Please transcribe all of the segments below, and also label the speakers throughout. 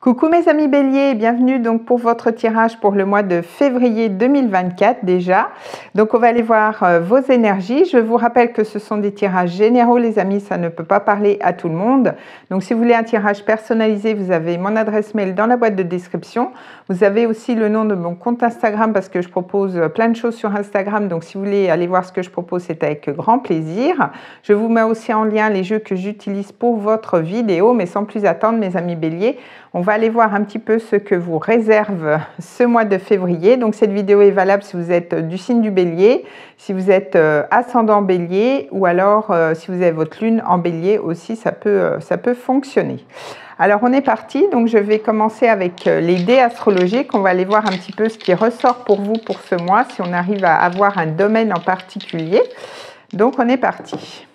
Speaker 1: Coucou mes amis béliers, bienvenue donc pour votre tirage pour le mois de février 2024 déjà. Donc on va aller voir vos énergies. Je vous rappelle que ce sont des tirages généraux les amis, ça ne peut pas parler à tout le monde. Donc si vous voulez un tirage personnalisé, vous avez mon adresse mail dans la boîte de description. Vous avez aussi le nom de mon compte Instagram parce que je propose plein de choses sur Instagram. Donc si vous voulez aller voir ce que je propose, c'est avec grand plaisir. Je vous mets aussi en lien les jeux que j'utilise pour votre vidéo, mais sans plus attendre mes amis béliers, on va aller voir un petit peu ce que vous réserve ce mois de février. Donc cette vidéo est valable si vous êtes du signe du bélier, si vous êtes ascendant bélier ou alors si vous avez votre lune en bélier aussi, ça peut fonctionner. Alors on est parti, donc je vais commencer avec les dés astrologiques. On va aller voir un petit peu ce qui ressort pour vous pour ce mois, si on arrive à avoir un domaine en particulier. Donc on est parti.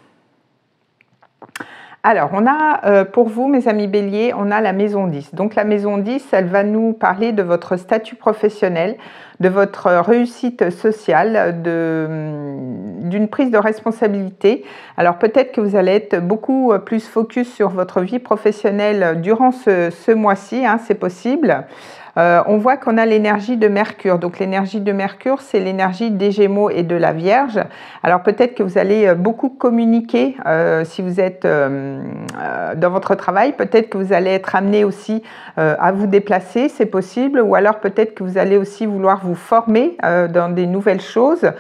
Speaker 1: Alors, on a pour vous, mes amis béliers, on a la maison 10. Donc, la maison 10, elle va nous parler de votre statut professionnel, de votre réussite sociale, d'une prise de responsabilité. Alors, peut-être que vous allez être beaucoup plus focus sur votre vie professionnelle durant ce mois-ci, hein, c'est possible. On voit qu'on a l'énergie de Mercure. Donc l'énergie de Mercure, c'est l'énergie des Gémeaux et de la Vierge. Alors peut-être que vous allez beaucoup communiquer si vous êtes dans votre travail. Peut-être que vous allez être amené aussi à vous déplacer, c'est possible. Ou alors peut-être que vous allez aussi vouloir vous former dans des nouvelles choses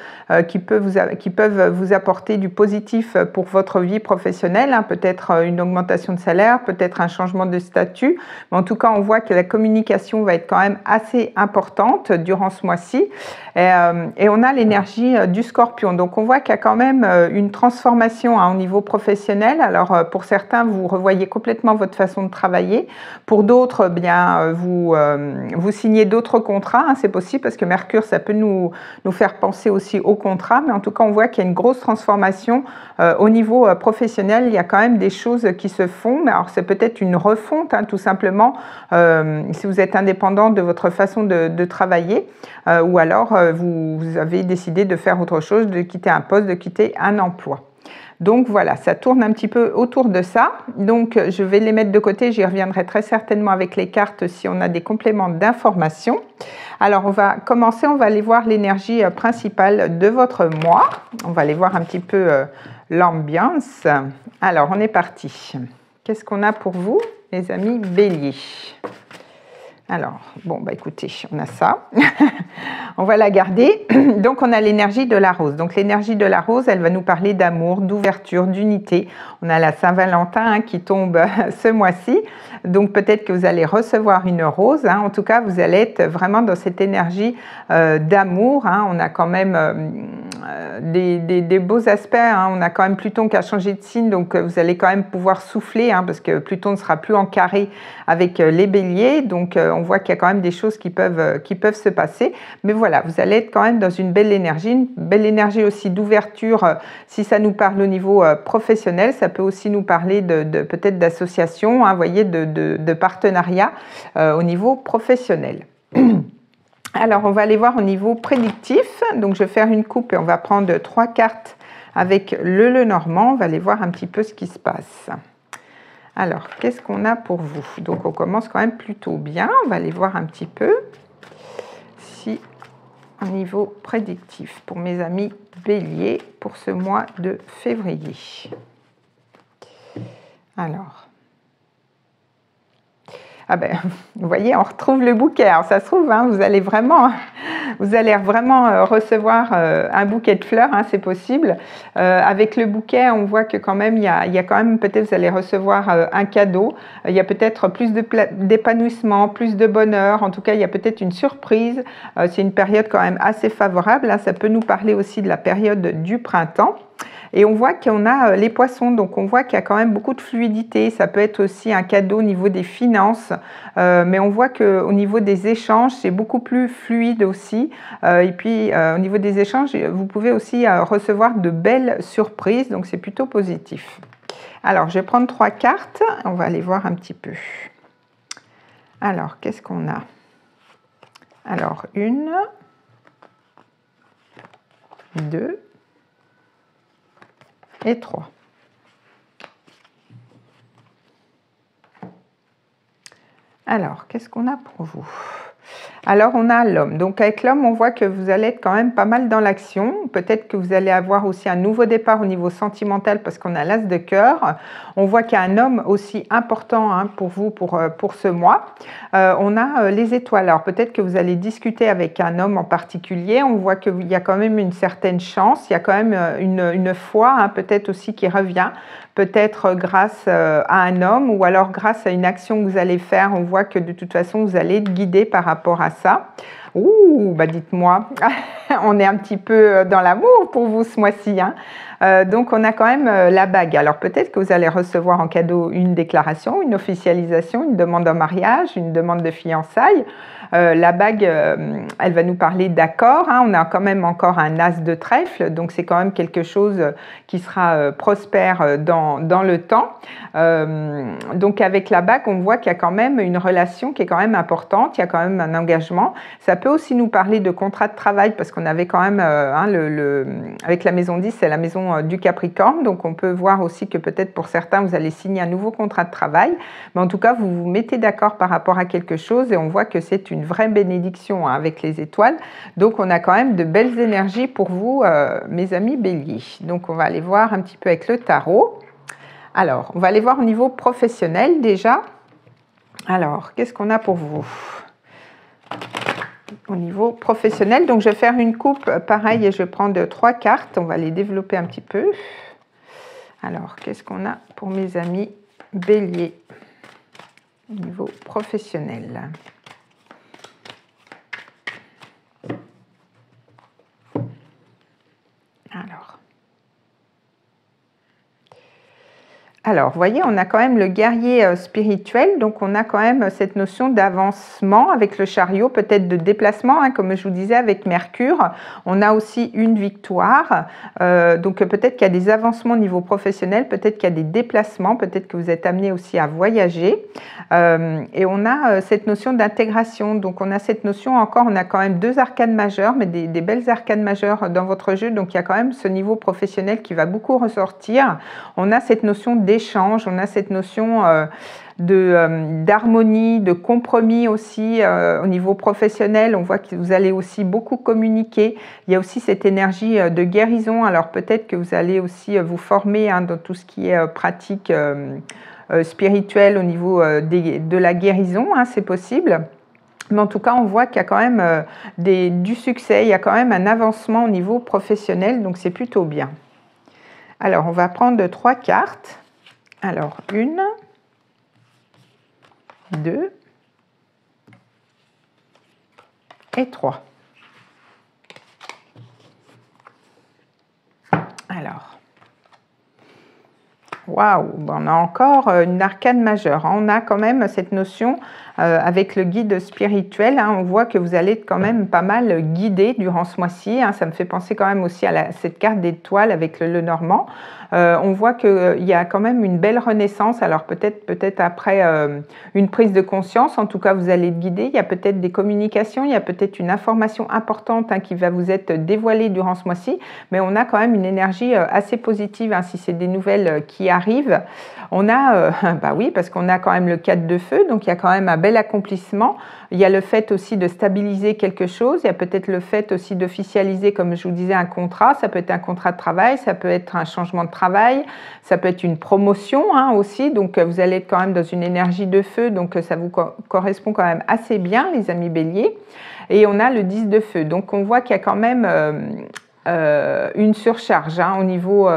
Speaker 1: qui peuvent vous apporter du positif pour votre vie professionnelle. Hein. Peut-être une augmentation de salaire, peut-être un changement de statut. Mais en tout cas, on voit que la communication va être quand même assez importante durant ce mois-ci. Et on a l'énergie du Scorpion. Donc on voit qu'il y a quand même une transformation au niveau professionnel. Alors pour certains, vous revoyez complètement votre façon de travailler. Pour d'autres, bien vous signez d'autres contrats. Hein, c'est possible parce que Mercure, ça peut nous faire penser aussi au contrat. Mais en tout cas, on voit qu'il y a une grosse transformation au niveau professionnel. Il y a quand même des choses qui se font. Mais alors c'est peut-être une refonte, hein, tout simplement. Si vous êtes indépendant de votre façon de travailler ou alors vous avez décidé de faire autre chose, de quitter un poste, de quitter un emploi. Donc voilà, ça tourne un petit peu autour de ça. Donc je vais les mettre de côté, j'y reviendrai très certainement avec les cartes si on a des compléments d'information. Alors on va commencer, on va aller voir l'énergie principale de votre mois. On va aller voir un petit peu l'ambiance. Alors on est parti. Qu'est-ce qu'on a pour vous, les amis béliers ? Alors, bon, bah écoutez, on a ça. On va la garder. Donc, on a l'énergie de la rose. Donc, l'énergie de la rose, elle va nous parler d'amour, d'ouverture, d'unité. On a la Saint-Valentin hein, qui tombe ce mois-ci. Donc, peut-être que vous allez recevoir une rose. Hein. En tout cas, vous allez être vraiment dans cette énergie d'amour. Hein. On a quand même des beaux aspects. Hein. On a quand même Pluton qui a changé de signe. Donc, vous allez quand même pouvoir souffler hein, parce que Pluton ne sera plus en carré avec les béliers. Donc, on voit qu'il y a quand même des choses qui peuvent se passer. Mais voilà, vous allez être quand même dans une belle énergie aussi d'ouverture. Si ça nous parle au niveau professionnel, ça peut aussi nous parler peut-être d'association, hein, voyez, de partenariat au niveau professionnel. Alors, on va aller voir au niveau prédictif. Donc, je vais faire une coupe et on va prendre 3 cartes avec le Lenormand. On va aller voir un petit peu ce qui se passe. Alors, qu'est-ce qu'on a pour vous? Donc, on commence quand même plutôt bien. On va aller voir un petit peu si au niveau prédictif pour mes amis béliers pour ce mois de février. Alors, ah ben, vous voyez, on retrouve le bouquet. Alors, ça se trouve, hein, vous allez vraiment recevoir un bouquet de fleurs, hein, c'est possible. Avec le bouquet, on voit que quand même, il y a quand même, peut-être vous allez recevoir un cadeau. Il y a peut-être plus d'épanouissement, plus de bonheur. En tout cas, il y a peut-être une surprise. C'est une période quand même assez favorable. Hein. Ça peut nous parler aussi de la période du printemps. Et on voit qu'on a les poissons, donc on voit qu'il y a quand même beaucoup de fluidité. Ça peut être aussi un cadeau au niveau des finances, mais on voit qu'au niveau des échanges, c'est beaucoup plus fluide aussi. Et puis au niveau des échanges, vous pouvez aussi recevoir de belles surprises, donc c'est plutôt positif. Alors, je vais prendre 3 cartes, on va aller voir un petit peu. Alors, qu'est-ce qu'on a? Alors, 1, 2... et 3. Alors, qu'est-ce qu'on a pour vous? Alors, on a l'homme. Donc, avec l'homme, on voit que vous allez être quand même pas mal dans l'action. Peut-être que vous allez avoir aussi un nouveau départ au niveau sentimental parce qu'on a l'as de cœur. On voit qu'il y a un homme aussi important hein, pour vous pour ce mois. On a les étoiles. Alors, peut-être que vous allez discuter avec un homme en particulier. On voit qu'il y a quand même une certaine chance. Il y a quand même une foi, hein, peut-être aussi qui revient. Peut-être grâce à un homme ou alors grâce à une action que vous allez faire. On voit que de toute façon, vous allez être guidé par rapport à ça. Ouh, bah dites-moi, on est un petit peu dans l'amour pour vous ce mois-ci. Hein. Donc, on a quand même la bague. Alors, peut-être que vous allez recevoir en cadeau une déclaration, une officialisation, une demande en mariage, une demande de fiançailles. La bague, elle va nous parler d'accord. Hein. On a quand même encore un as de trèfle, donc c'est quand même quelque chose qui sera prospère dans le temps. Donc avec la bague, on voit qu'il y a quand même une relation qui est quand même importante, il y a quand même un engagement. Ça peut aussi nous parler de contrat de travail parce qu'on avait quand même, avec la maison 10, c'est la maison du Capricorne, donc on peut voir aussi que peut-être pour certains, vous allez signer un nouveau contrat de travail, mais en tout cas, vous vous mettez d'accord par rapport à quelque chose et on voit que c'est une vraie bénédiction hein, avec les étoiles. Donc, on a quand même de belles énergies pour vous, mes amis béliers. Donc, on va aller voir un petit peu avec le tarot. Alors, on va aller voir au niveau professionnel déjà. Alors, qu'est-ce qu'on a pour vous? Au niveau professionnel, donc je vais faire une coupe pareil et je vais prendre 3 cartes. On va les développer un petit peu. Alors, qu'est-ce qu'on a pour mes amis béliers au niveau professionnel? Alors, vous voyez, on a quand même le guerrier spirituel, donc on a quand même cette notion d'avancement avec le chariot, peut-être de déplacement, hein, comme je vous disais, avec Mercure. On a aussi une victoire, donc peut-être qu'il y a des avancements au niveau professionnel, peut-être qu'il y a des déplacements, peut-être que vous êtes amené aussi à voyager. Et on a cette notion d'intégration, donc on a cette notion encore, on a quand même 2 arcanes majeures, mais des belles arcanes majeures dans votre jeu, donc il y a quand même ce niveau professionnel qui va beaucoup ressortir. On a cette notion d'échange, on a cette notion d'harmonie, de compromis aussi au niveau professionnel. On voit que vous allez aussi beaucoup communiquer. Il y a aussi cette énergie de guérison. Alors peut-être que vous allez aussi vous former hein, dans tout ce qui est pratique spirituelle au niveau de la guérison, hein, c'est possible. Mais en tout cas, on voit qu'il y a quand même du succès, il y a quand même un avancement au niveau professionnel, donc c'est plutôt bien. Alors, on va prendre 3 cartes. Alors, 1, 2 et 3. Alors, waouh, on a encore une arcane majeure. On a quand même cette notion avec le guide spirituel. Hein, on voit que vous allez être quand même pas mal guidé durant ce mois-ci. Hein, ça me fait penser quand même aussi à cette carte d'étoile avec le Normand. On voit qu'il y a quand même une belle renaissance. Alors peut-être après une prise de conscience, en tout cas vous allez être guidé. Il y a peut-être des communications, il y a peut-être une information importante hein, qui va vous être dévoilée durant ce mois-ci. Mais on a quand même une énergie assez positive hein, si c'est des nouvelles qui arrivent. On a, bah oui, parce qu'on a quand même le 4 de feu, donc il y a quand même un bel accomplissement. Il y a le fait aussi de stabiliser quelque chose. Il y a peut-être le fait aussi d'officialiser, comme je vous disais, un contrat. Ça peut être un contrat de travail, ça peut être un changement de travail, ça peut être une promotion hein, aussi. Donc, vous allez être quand même dans une énergie de feu. Donc, ça vous correspond quand même assez bien, les amis béliers. Et on a le 10 de feu. Donc, on voit qu'il y a quand même une surcharge hein, au niveau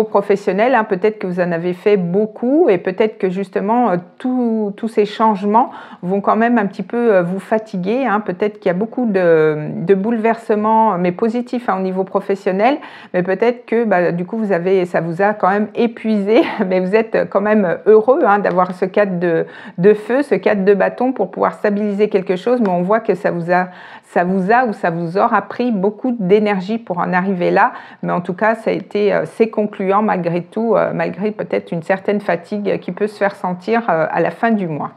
Speaker 1: professionnel, hein, peut-être que vous en avez fait beaucoup et peut-être que justement tous ces changements vont quand même un petit peu vous fatiguer. Hein. Peut-être qu'il y a beaucoup de bouleversements, mais positifs hein, au niveau professionnel, mais peut-être que bah, du coup ça vous a quand même épuisé, mais vous êtes quand même heureux hein, d'avoir ce 4 de feu, ce 4 de bâton pour pouvoir stabiliser quelque chose, mais on voit que ça vous aura pris beaucoup d'énergie pour en arriver là, mais en tout cas c'est concluant malgré tout, malgré peut-être une certaine fatigue qui peut se faire sentir à la fin du mois.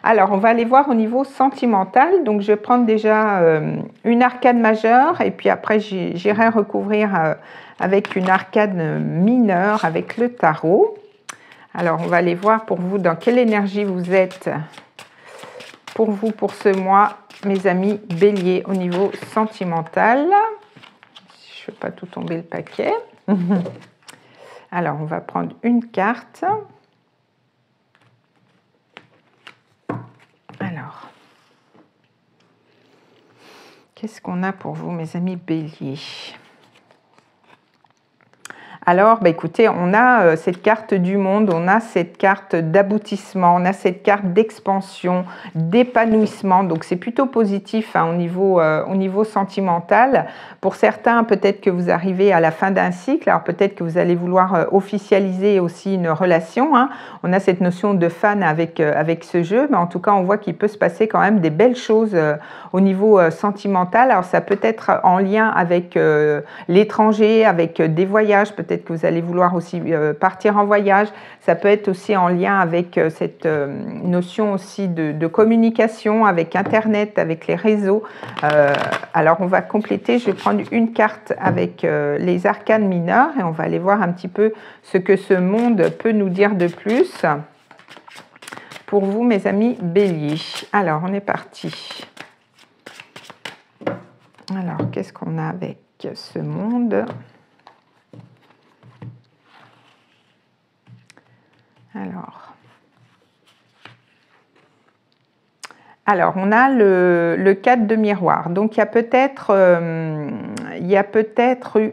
Speaker 1: Alors, on va aller voir au niveau sentimental. Donc, je vais prendre déjà une arcane majeure et puis après, j'irai recouvrir avec une arcane mineure avec le tarot. Alors, on va aller voir pour vous dans quelle énergie vous êtes pour vous, pour ce mois, mes amis Bélier, au niveau sentimental. Je ne fais pas tout tomber le paquet. Alors, on va prendre une carte. Alors, qu'est-ce qu'on a pour vous, mes amis Bélier? Alors, écoutez, on a cette carte du monde, on a cette carte d'aboutissement, on a cette carte d'expansion, d'épanouissement. Donc, c'est plutôt positif hein, au niveau sentimental. Pour certains, peut-être que vous arrivez à la fin d'un cycle. Alors, peut-être que vous allez vouloir officialiser aussi une relation. Hein. On a cette notion de fan avec ce jeu. Mais en tout cas, on voit qu'il peut se passer quand même des belles choses au niveau sentimental. Alors, ça peut être en lien avec l'étranger, avec des voyages, peut-être que vous allez vouloir aussi partir en voyage. Ça peut être aussi en lien avec cette notion aussi de communication, avec Internet, avec les réseaux. Alors, on va compléter. Je vais prendre une carte avec les arcanes mineurs et on va aller voir un petit peu ce que ce monde peut nous dire de plus. Pour vous, mes amis Bélier. Alors, on est parti. Alors, qu'est-ce qu'on a avec ce monde ? Alors, on a le 4 de miroir. Donc, il y a peut-être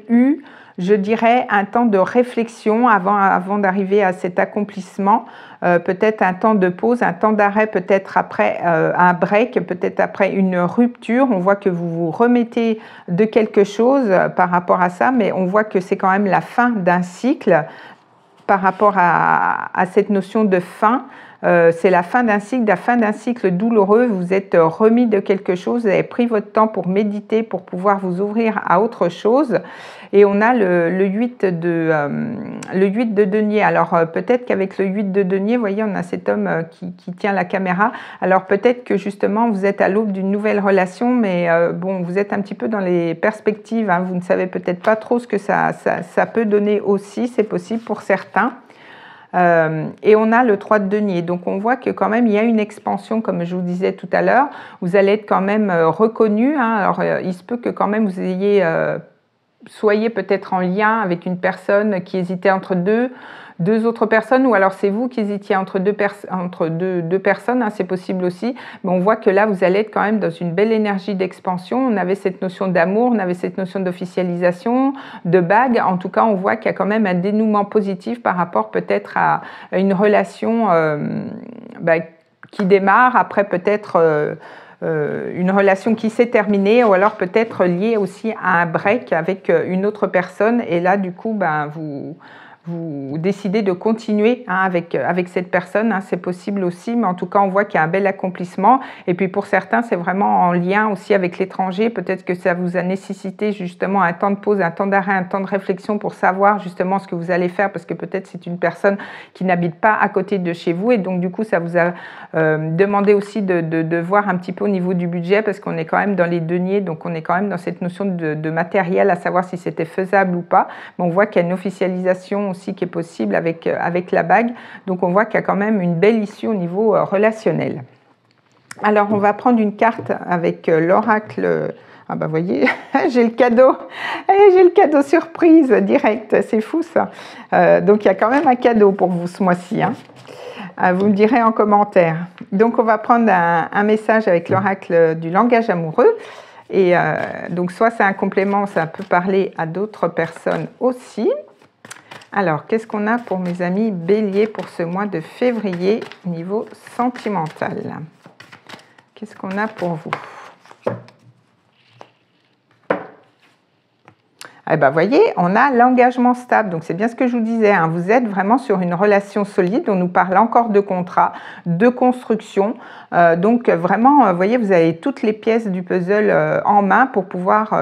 Speaker 1: eu, je dirais, un temps de réflexion avant d'arriver à cet accomplissement. Peut-être un temps de pause, un temps d'arrêt, peut-être après un break, peut-être après une rupture. On voit que vous vous remettez de quelque chose par rapport à ça, mais on voit que c'est quand même la fin d'un cycle. Par rapport à cette notion de fin, c'est la fin d'un cycle douloureux. Vous êtes remis de quelque chose, vous avez pris votre temps pour méditer, pour pouvoir vous ouvrir à autre chose. Et on a le 8 de denier. Alors peut-être qu'avec le 8 de denier, vous voyez, on a cet homme qui tient la caméra. Alors peut-être que justement, vous êtes à l'aube d'une nouvelle relation, mais bon, vous êtes un petit peu dans les perspectives. Hein, vous ne savez peut-être pas trop ce que ça peut donner aussi, c'est possible pour certains. Et on a le 3 de denier. Donc on voit que quand même il y a une expansion, comme je vous disais tout à l'heure. Vous allez être quand même reconnu. Hein. Alors il se peut que quand même vous soyez peut-être en lien avec une personne qui hésitait entre deux autres personnes, ou alors c'est vous qui hésitiez entre deux personnes, hein, c'est possible aussi. Mais on voit que là, vous allez être quand même dans une belle énergie d'expansion. On avait cette notion d'amour, on avait cette notion d'officialisation, de bague. En tout cas, on voit qu'il y a quand même un dénouement positif par rapport peut-être à une relation qui démarre, après peut-être une relation qui s'est terminée, ou alors peut-être liée aussi à un break avec une autre personne. Et là, du coup, vous décidez de continuer hein, avec cette personne, hein, c'est possible aussi, mais en tout cas, on voit qu'il y a un bel accomplissement. Et puis pour certains, c'est vraiment en lien aussi avec l'étranger. Peut-être que ça vous a nécessité justement un temps de pause, un temps d'arrêt, un temps de réflexion pour savoir justement ce que vous allez faire, parce que peut-être c'est une personne qui n'habite pas à côté de chez vous. Et donc du coup, ça vous a demandé aussi de voir un petit peu au niveau du budget, parce qu'on est quand même dans les deniers, donc on est quand même dans cette notion de matériel, à savoir si c'était faisable ou pas. Mais on voit qu'il y a une officialisation aussi qui est possible avec la bague. Donc on voit qu'il y a quand même une belle issue au niveau relationnel. Alors on va prendre une carte avec l'oracle. Ah bah voyez, j'ai le cadeau. J'ai le cadeau surprise direct, c'est fou ça. Donc il y a quand même un cadeau pour vous ce mois-ci. Hein. Vous me direz en commentaire. Donc on va prendre un message avec l'oracle du langage amoureux. Et donc soit c'est un complément, ça peut parler à d'autres personnes aussi. Alors, qu'est-ce qu'on a pour mes amis Bélier pour ce mois de février niveau sentimental? Qu'est-ce qu'on a pour vous? Eh bien, vous voyez, on a l'engagement stable. Donc, c'est bien ce que je vous disais. Hein. Vous êtes vraiment sur une relation solide. On nous parle encore de contrat, de construction. Donc, vraiment, vous voyez, vous avez toutes les pièces du puzzle en main pour pouvoir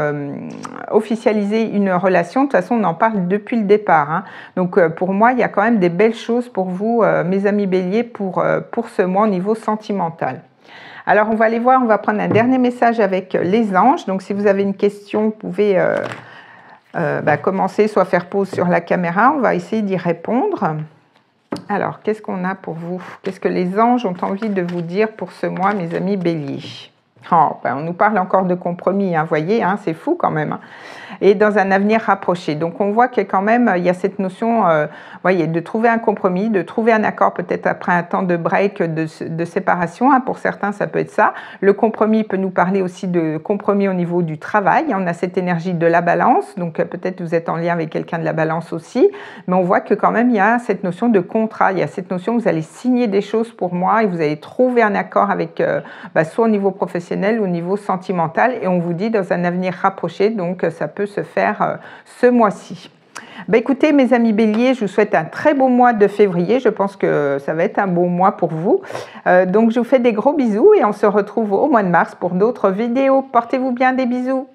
Speaker 1: officialiser une relation. De toute façon, on en parle depuis le départ. Hein. Donc, pour moi, il y a quand même des belles choses pour vous, mes amis Bélier, pour ce mois au niveau sentimental. Alors, on va aller voir. On va prendre un dernier message avec les anges. Donc, si vous avez une question, vous pouvez... commencer, soit faire pause sur la caméra, on va essayer d'y répondre. Alors, qu'est-ce qu'on a pour vous? Qu'est-ce que les anges ont envie de vous dire pour ce mois, mes amis béliers? Oh, ben on nous parle encore de compromis, hein, voyez, hein, c'est fou quand même. Hein. Et dans un avenir rapproché. Donc on voit que quand même, il y a cette notion voyez, de trouver un compromis, de trouver un accord peut-être après un temps de break, de séparation. Hein. Pour certains, ça peut être ça. Le compromis peut nous parler aussi de compromis au niveau du travail. On a cette énergie de la balance, donc peut-être vous êtes en lien avec quelqu'un de la balance aussi. Mais on voit que quand même, il y a cette notion de contrat. Il y a cette notion que vous allez signer des choses pour moi et vous allez trouver un accord avec, soit au niveau professionnel ou au niveau sentimental. Et on vous dit dans un avenir rapproché, donc ça peut se faire ce mois-ci. Ben écoutez, mes amis béliers, je vous souhaite un très beau mois de février. Je pense que ça va être un bon mois pour vous. Donc, je vous fais des gros bisous et on se retrouve au mois de mars pour d'autres vidéos. Portez-vous bien, des bisous.